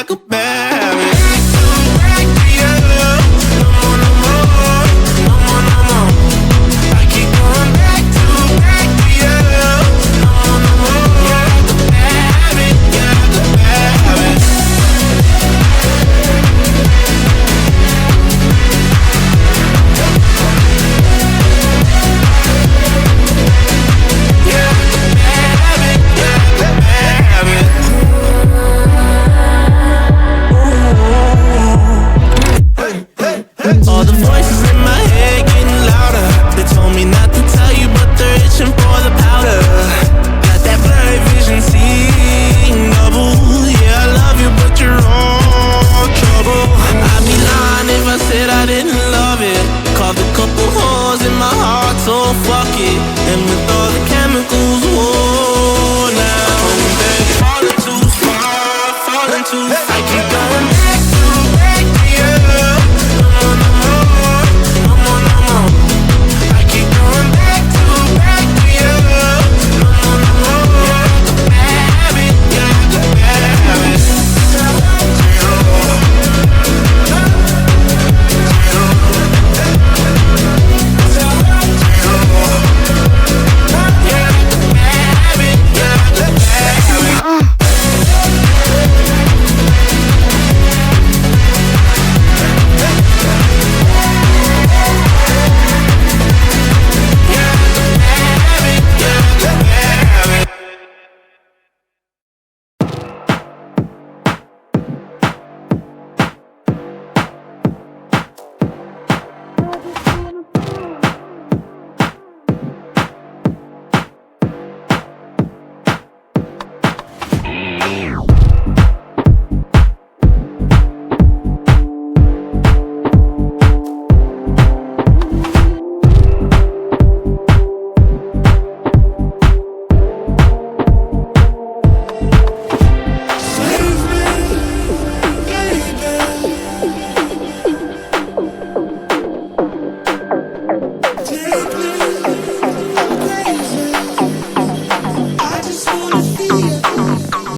like a bad habit. Back to you. No more, no more, no more, no more. I keep going back to you. No more, no more. You're like a bad habit. You're like a bad habit. All the voices in my head getting louder. They told me not to tell you, but they're itching for the powder. Got that blurry vision, seeing double. Yeah, I love you, but you're all trouble. I'd be lying if I said I didn't love it. Carved a couple holes in my heart, so fuck it. And with all the chemicals, whoa, now I'm falling too far, falling too far. I keep going back.